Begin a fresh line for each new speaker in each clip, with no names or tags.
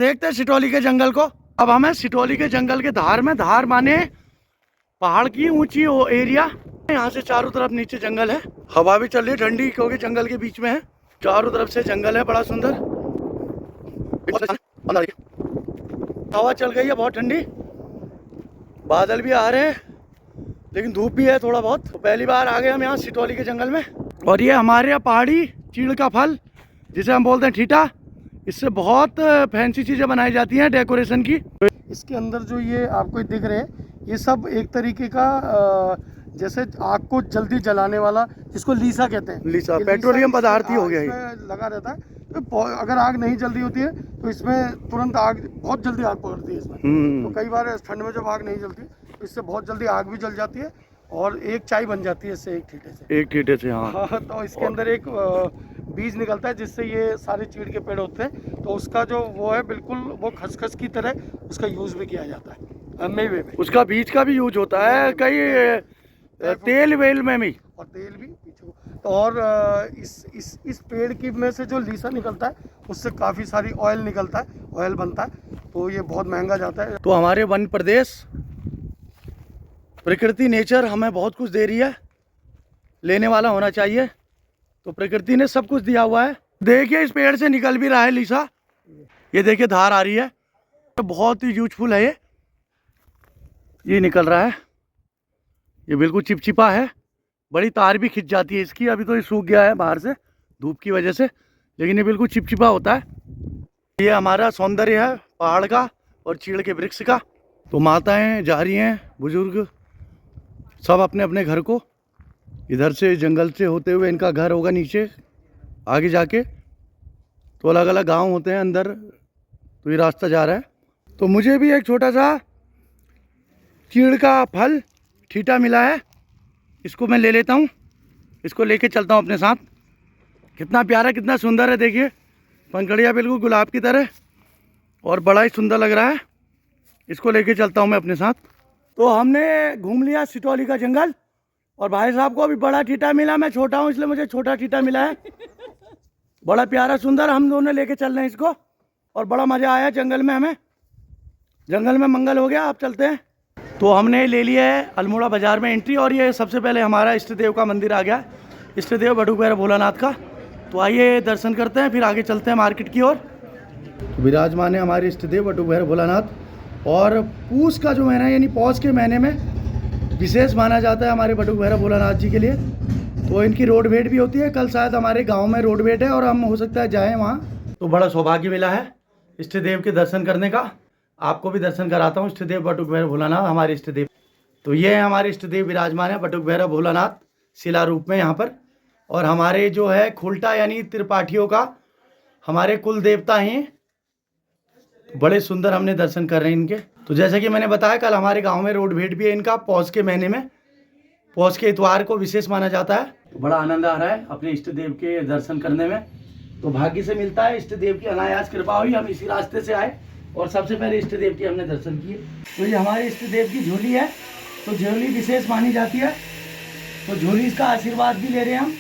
देखते हैं सिटौली के जंगल को। अब हमें सिटौली के जंगल के धार में, धार माने पहाड़ की ऊंची एरिया, यहाँ से चारों तरफ नीचे जंगल है। हवा भी चल रही है ठंडी, क्योंकि जंगल के बीच में है, चारों तरफ से जंगल है बड़ा सुंदर। हवा चल गई है बहुत ठंडी, बादल भी आ रहे हैं, लेकिन धूप भी है थोड़ा बहुत। तो पहली बार आ गए हम यहाँ सिटौली के जंगल में। और ये हमारे यहाँ पहाड़ी चीड़ का फल, जिसे हम बोलते हैं ठीटा, इससे बहुत फैंसी चीज़ें बनाई जाती हैं डेकोरेशन की। इसके अंदर जो ये आपको दिख रहे हैं, ये सब एक तरीके का जैसे आग को जल्दी जलाने वाला, जिसको लीसा कहते हैं। लीसा पेट्रोलियम पदार्थ ही हो गया, लगा रहता है। तो अगर आग नहीं जल्दी होती है तो इसमें तुरंत आग, बहुत जल्दी आग पकड़ती है इसमें। तो कई बार ठंड में जब आग नहीं जलती तो इससे बहुत जल्दी आग भी जल जाती है और एक चाय बन जाती है इससे, एक ठीठे से। हाँ। तो इसके अंदर एक बीज निकलता है, जिससे ये सारे चीड़ के पेड़ होते हैं। तो उसका जो वो है, बिल्कुल वो खसखस की तरह उसका यूज़ भी किया जाता है मेवे में। उसका बीज का भी यूज होता है कई तेल वेल में भी, और तेल भी पीछे। तो और इस पेड़ की में से जो लीसा निकलता है, उससे काफ़ी सारी ऑयल निकलता है, ऑयल बनता है। तो ये बहुत महंगा जाता है। तो हमारे वन प्रदेश, प्रकृति, नेचर हमें बहुत कुछ दे रही है, लेने वाला होना चाहिए। तो प्रकृति ने सब कुछ दिया हुआ है। देखिए इस पेड़ से निकल भी रहा है लीसा, ये देखिए धार आ रही है, तो बहुत ही यूजफुल है ये निकल रहा है। ये बिल्कुल चिपचिपा है, बड़ी तार भी खिंच जाती है इसकी। अभी तो ये सूख गया है बाहर से धूप की वजह से, लेकिन ये बिल्कुल चिपचिपा होता है। ये हमारा सौंदर्य है पहाड़ का और चीड़ के वृक्ष का। तो माताएं जा रही हैं, बुजुर्ग सब अपने अपने घर को, इधर से जंगल से होते हुए इनका घर होगा नीचे आगे जाके। तो अलग अलग गांव होते हैं अंदर, तो ये रास्ता जा रहा है। तो मुझे भी एक छोटा सा चीड़ का फल ठीटा मिला है, इसको मैं ले लेता हूँ, इसको लेके चलता हूँ अपने साथ। कितना प्यारा, कितना सुंदर है, देखिए पंखड़ियाँ बिल्कुल गुलाब की तरह, और बड़ा ही सुंदर लग रहा है। इसको लेके चलता हूँ मैं अपने साथ। तो हमने घूम लिया सिटौली का जंगल, और भाई साहब को अभी बड़ा ठीटा मिला। मैं छोटा हूँ इसलिए मुझे छोटा ठीटा मिला है, बड़ा प्यारा सुंदर। हम दोनों लेके चल रहे हैं इसको, और बड़ा मज़ा आया जंगल में हमें। जंगल में मंगल हो गया, आप चलते हैं। तो हमने ले लिया है अल्मोड़ा बाज़ार में एंट्री, और ये सबसे पहले हमारा इष्ट देव का मंदिर आ गया, इष्ट देव बटुक भैरव भोलानाथ का। तो आइए दर्शन करते हैं, फिर आगे चलते हैं मार्केट की ओर। तो विराजमान है हमारे इष्ट देव बटुक भैरव भोलानाथ। और पूस का जो महीना, यानी पौष के महीने में विशेष माना जाता है हमारे बटुक भैरव भोलानाथ जी के लिए। तो इनकी रोड भेंट भी होती है। कल शायद हमारे गाँव में रोड भेंट है, और हम हो सकता है जाएँ वहाँ। तो बड़ा सौभाग्य मिला है इष्ट देव के दर्शन करने का। आपको भी दर्शन कराता हूँ इष्ट देव बटुक भैरव भोलानाथ, हमारे इष्ट देव। तो ये है हमारे इष्ट देव विराजमान है बटुक भैरव भोलानाथ शिला रूप में यहाँ पर। और हमारे जो है खुलटा यानी त्रिपाठियों का हमारे कुल देवता हैं। तो बड़े सुंदर हमने दर्शन कर रहे हैं इनके। तो जैसा कि मैंने बताया, कल हमारे गाँव में रोड भेंट भी है इनका, पौष के महीने में, पौष के इतवार को विशेष माना जाता है। तो बड़ा आनंद आ रहा है अपने इष्ट देव के दर्शन करने में। तो भाग्य से मिलता है, इष्ट देव की अनायास कृपा हुई, हम इसी रास्ते से आए और सबसे पहले इष्ट देव की हमने दर्शन किए। तो ये हमारे इष्ट देव की झोली है, तो झोली विशेष मानी जाती है, तो झोली का आशीर्वाद भी ले रहे हैं हम।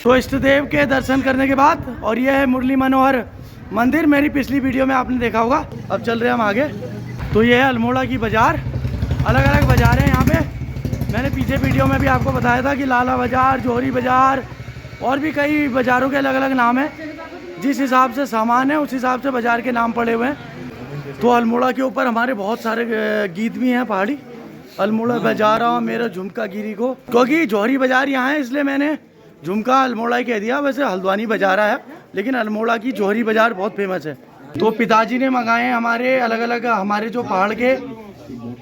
तो इष्ट देव के दर्शन करने के बाद, और ये है मुरली मनोहर मंदिर, मेरी पिछली वीडियो में आपने देखा होगा। अब चल रहे हैं हम आगे। तो ये है अल्मोड़ा की बाज़ार, अलग अलग बाज़ार हैं यहाँ पे। मैंने पीछे वीडियो में भी आपको बताया था कि लाला बाज़ार, जोहरी बाज़ार, और भी कई बाज़ारों के अलग अलग नाम हैं। जिस हिसाब से सामान है उस हिसाब से बाज़ार के नाम पड़े हुए हैं। तो अल्मोड़ा के ऊपर हमारे बहुत सारे गीत भी हैं पहाड़ी। अल्मोड़ा बाज़ार मेरा झुमका गिरी को, क्योंकि जौहरी बाज़ार यहाँ है इसलिए मैंने झुमका अल्मोड़ा ही कह दिया। वैसे हल्द्वानी बाज़ार है, लेकिन अल्मोड़ा की जौहरी बाज़ार बहुत फेमस है। तो पिताजी ने मंगाए हमारे अलग अलग, हमारे जो पहाड़ के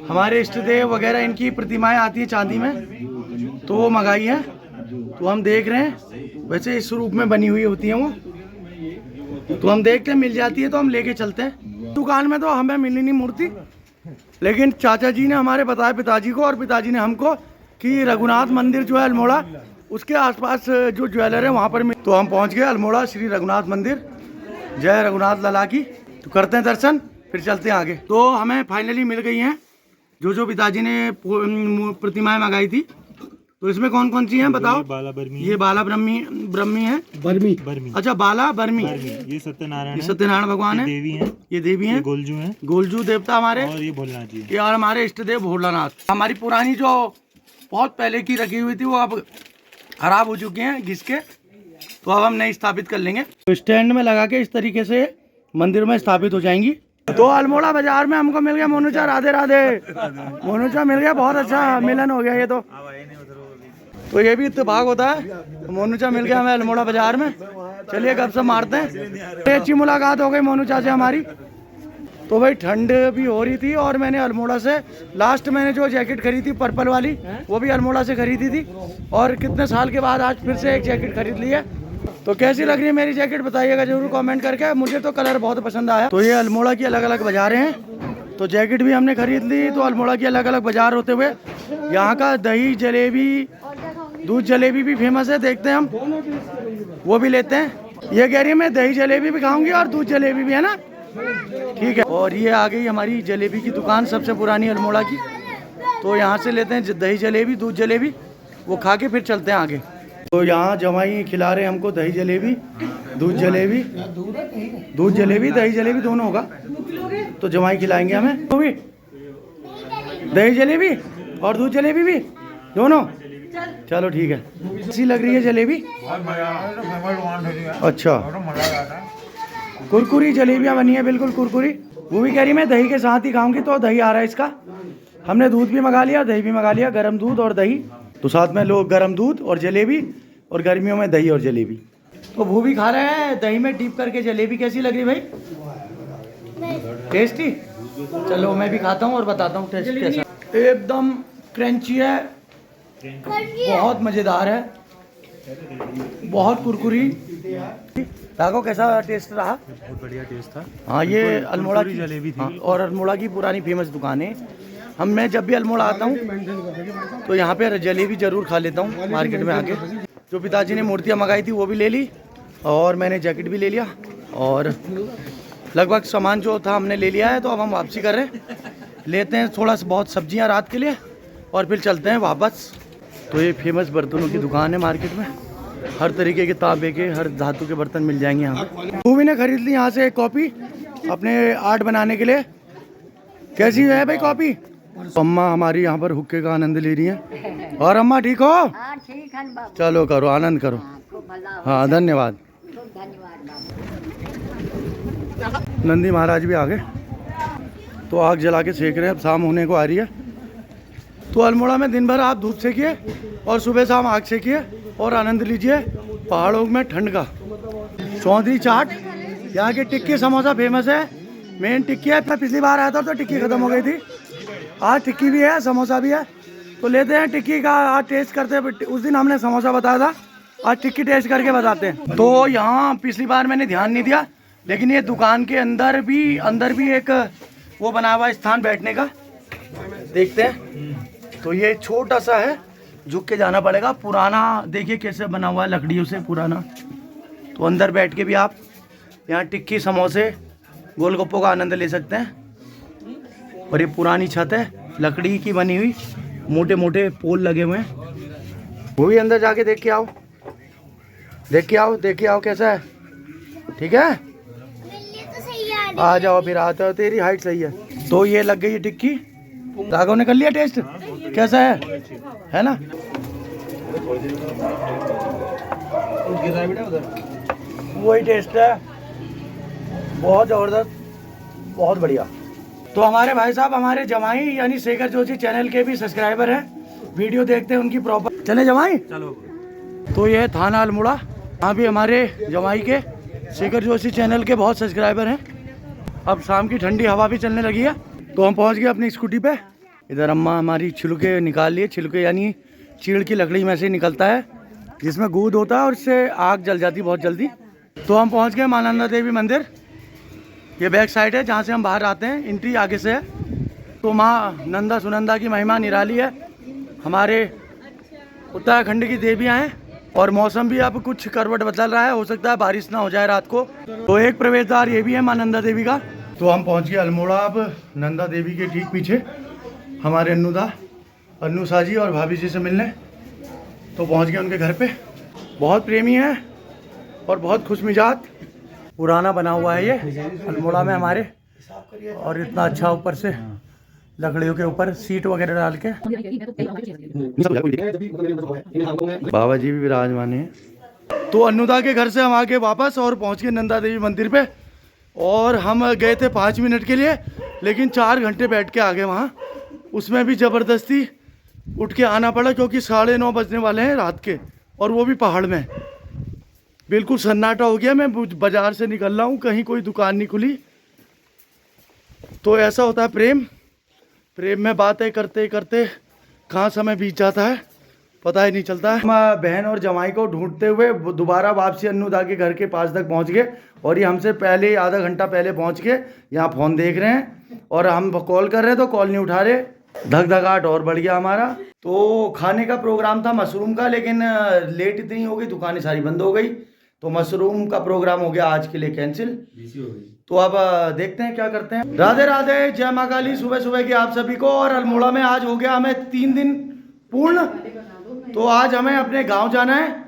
हमारे इष्ट देव वगैरह, इनकी प्रतिमाएँ आती हैं चांदी में, तो वो मंगाई है। तो हम देख रहे हैं, वैसे इस रूप में बनी हुई होती हैं वो, तो हम देखते हैं मिल जाती है तो हम लेके चलते हैं। दुकान में तो हमें मिली नहीं मूर्ति, लेकिन चाचा जी ने हमारे बताया पिताजी को, और पिताजी ने हमको कि रघुनाथ मंदिर जो है अल्मोड़ा, उसके आसपास जो ज्वेलर है वहाँ पर तो हम पहुँच गए अल्मोड़ा श्री रघुनाथ मंदिर। जय रघुनाथ लला की। तो करते हैं दर्शन, फिर चलते हैं आगे। तो हमें फाइनली मिल गई हैं जो पिताजी ने प्रतिमाएँ मंगाई थी, तो इसमें कौन कौन सी हैं बताओ।
बाला बर्मी,
ये बाला ब्रह्मी ब्रह्मी है,
बर्मी,
अच्छा बाला बर्मी,
ये सत्यनारायण,
ये सत्यनारायण भगवान है,
देवी है,
ये देवी है,
गोलजू है,
गोलजू देवता हमारे,
और ये भोलेनाथ जी है।
ये और हमारे इष्ट देव भोलानाथ। हमारी पुरानी जो बहुत पहले की रखी हुई थी वो अब खराब हो चुकी हैं घिस के, तो अब हम नई स्थापित कर लेंगे। तो स्टैंड में लगा के इस तरीके से मंदिर में स्थापित हो जाएंगी। तो अल्मोड़ा बाजार में हमको मिल गया मोनूचा, राधे राधे, मोनूचा मिल गया, बहुत अच्छा मिलन हो गया ये तो ये भी इत्तेफाक होता है। तो मोनूचा मिल गया हमें अल्मोड़ा बाजार में, चलिए गपशप मारते हैं। अच्छी मुलाकात हो गई मोनूचा से हमारी। तो भाई ठंड भी हो रही थी और मैंने अल्मोड़ा से लास्ट मैंने जो जैकेट खरीदी थी पर्पल वाली वो भी अल्मोड़ा से खरीदी थी, और कितने साल के बाद आज फिर से एक जैकेट खरीद ली है। तो कैसी लग रही है मेरी जैकेट बताइएगा जरूर कमेंट करके, मुझे तो कलर बहुत पसंद आया। तो ये अल्मोड़ा की अलग अलग बाजारें हैं, तो जैकेट भी हमने खरीद ली। तो अल्मोड़ा की अलग अलग बाजार होते हुए यहाँ का दही जलेबी दूध जलेबी भी फेमस है, देखते हैं हम वो भी लेते हैं। ये कह रही है मैं दही जलेबी भी खाऊंगी और दूध जलेबी भी, है ना, ठीक है। और ये आ गई हमारी जलेबी की दुकान, सबसे पुरानी अल्मोड़ा की। तो यहाँ से लेते हैं दही जलेबी दूध जलेबी, वो खा के फिर चलते हैं आगे। तो यहाँ जमाई खिला रहे हैं हमको दही जलेबी दूध जलेबी दही जलेबी दोनों होगा, तो जमाई खिलाएंगे हमें। तो भी दही जलेबी और दूध जलेबी भी दोनों, चलो ठीक है। कैसी लग रही है जलेबी? अच्छा, कुरकुरी जलेबियाँ बनी है, बिल्कुल कुरकुरी। वो भी कह रही मैं दही के साथ ही खाऊंगी, तो दही आ रहा है इसका। हमने दूध भी मंगा लिया, दही भी मंगा लिया, गर्म दूध और दही। तो साथ में लोग गर्म दूध और जलेबी, और गर्मियों में दही और जलेबी। तो वो भी खा रहे हैं दही में डीप करके जलेबी। कैसी लग रही भाई? टेस्टी। चलो मैं भी खाता हूँ और बताता हूँ टेस्ट कैसा। एकदम क्रंची है, बहुत मज़ेदार है, बहुत कुरकुरी। ताको कैसा टेस्ट रहा?
बहुत बढ़िया टेस्ट था।
हाँ, ये अल्मोड़ा की
जलेबी थी।
हाँ, और अल्मोड़ा की पुरानी फेमस दुकान है। मैं जब भी अल्मोड़ा आता हूँ तो यहाँ पे जलेबी जरूर खा लेता हूँ मार्केट में आके। जो पिताजी ने मूर्तियाँ मंगाई थी वो भी ले ली, और मैंने जैकेट भी ले लिया, और लगभग सामान जो था हमने ले लिया है। तो अब हम वापसी कर रहे हैं, लेते हैं थोड़ा सा बहुत सब्जियाँ रात के लिए, और फिर चलते हैं वापस। तो ये फेमस बर्तनों की दुकान है मार्केट में, हर तरीके के तांबे के हर धातु के बर्तन मिल जाएंगे यहाँ पे। भूमि ने खरीद ली यहाँ से एक कॉपी अपने आर्ट बनाने के लिए। कैसी है भाई कॉपी? अम्मा हमारी यहाँ पर हुक्के का आनंद ले रही हैं। और अम्मा ठीक हो?
हाँ, ठीक है बाबू।
चलो करो, आनंद करो।
खूब भला हो।
हाँ धन्यवाद।
खूब धन्यवाद बाबू।
नंदी महाराज भी आ गए, तो आग जला के सेक रहे हैं। अब शाम होने को आ रही है। तो अल्मोड़ा में दिन भर आप धूप सेकिए और सुबह शाम आग सेकिए और आनंद लीजिए पहाड़ों में ठंड का। चौधरी चाट, यहाँ की टिक्की समोसा फेमस है, मेन टिक्की है। मैं पिछली बार आया था तो टिक्की खत्म हो गई थी, आज टिक्की भी है समोसा भी है। तो लेते हैं टिक्की का आज टेस्ट करते हैं। उस दिन हमने समोसा बताया था, आज टिक्की टेस्ट करके बताते हैं। तो यहाँ पिछली बार मैंने ध्यान नहीं दिया, लेकिन ये दुकान के अंदर भी एक वो बना हुआ है स्थान बैठने का, देखते हैं। तो ये छोटा सा है, झुक के जाना पड़ेगा। पुराना देखिए कैसे बना हुआ है, लकड़ियों से पुराना। तो अंदर बैठ के भी आप यहाँ टिक्की समोसे गोलगप्पों का आनंद ले सकते हैं। और ये पुरानी छत है, लकड़ी की बनी हुई, मोटे मोटे पोल लगे हुए हैं। वो भी अंदर जाके देख के आओ, देख के आओ कैसा है, ठीक है? आ जाओ फिर, आते हो, तेरी हाइट सही है। तो ये लग गई है टिक्की। राघव ने कर लिया टेस्ट, कैसा है ना? वही टेस्ट है, बहुत ज़बरदस्त, बहुत बढ़िया। तो हमारे भाई साहब हमारे जमाई यानी शेखर जोशी चैनल के भी सब्सक्राइबर हैं, वीडियो देखते हैं उनकी प्रॉपर। चले जमाई, चलो। तो ये थाना अल्मोड़ा, यहाँ भी हमारे जमाई के शेखर जोशी चैनल के बहुत सब्सक्राइबर हैं। अब शाम की ठंडी हवा भी चलने लगी है, तो हम पहुँच गए अपनी स्कूटी पे। इधर अम्मा हमारी छिलके निकाल लिए, छिलके यानी चीड़ की लकड़ी में से निकलता है जिसमें गूद होता है और इससे आग जल जाती है बहुत जल्दी। तो हम पहुँच गए माँ नंदा देवी मंदिर। ये बैक साइड है जहाँ से हम बाहर आते हैं, एंट्री आगे से है। तो माँ नंदा सुनंदा की महिमा निराली है, हमारे उत्तराखंड की देवियाँ हैं। और मौसम भी अब कुछ करवट बदल रहा है, हो सकता है बारिश ना हो जाए रात को। तो एक प्रवेश द्वार ये भी है माँ नंदा देवी का। तो हम पहुँच गए अल्मोड़ा। अब नंदा देवी के ठीक पीछे हमारे अन्नू साजी और भाभी जी से मिलने। तो पहुंच गए उनके घर पे। बहुत प्रेमी है और बहुत खुश मिजाज। पुराना बना हुआ है ये अल्मोड़ा में हमारे, और इतना अच्छा ऊपर से लकड़ियों के ऊपर सीट वगैरह डाल के। बाबा जी भी विराजमान हैं। तो अनुदा के घर से हम आके वापस और पहुंच गए नंदा देवी मंदिर पे। और हम गए थे 5 मिनट के लिए, लेकिन 4 घंटे बैठ के आ गए वहाँ। उसमें भी ज़बरदस्ती उठ के आना पड़ा, क्योंकि 9:30 बजने वाले हैं रात के, और वो भी पहाड़ में। बिल्कुल सन्नाटा हो गया। मैं बाज़ार से निकल रहा हूँ, कहीं कोई दुकान नहीं खुली। तो ऐसा होता है प्रेम में बातें करते करते कहाँ समय बीत जाता है पता ही नहीं चलता है। हम बहन और जमाई को ढूंढते हुए दोबारा वापसी अन्नूदा के घर के पास तक पहुंच गए, और ये हमसे पहले आधा घंटा पहले पहुंच के यहाँ फ़ोन देख रहे हैं, और हम कॉल कर रहे हैं तो कॉल नहीं उठा रहे। धक धकाट और बढ़ गया हमारा। तो खाने का प्रोग्राम था मशरूम का, लेकिन लेट इतनी हो गई, दुकानें सारी बंद हो गई, तो मशरूम का प्रोग्राम हो गया आज के लिए कैंसिल। तो अब देखते हैं क्या करते हैं। राधे राधे, जय माँ काली। सुबह सुबह की आप सभी को। और अल्मोड़ा में आज हो गया हमें 3 दिन पूर्ण। तो आज हमें अपने गांव जाना है।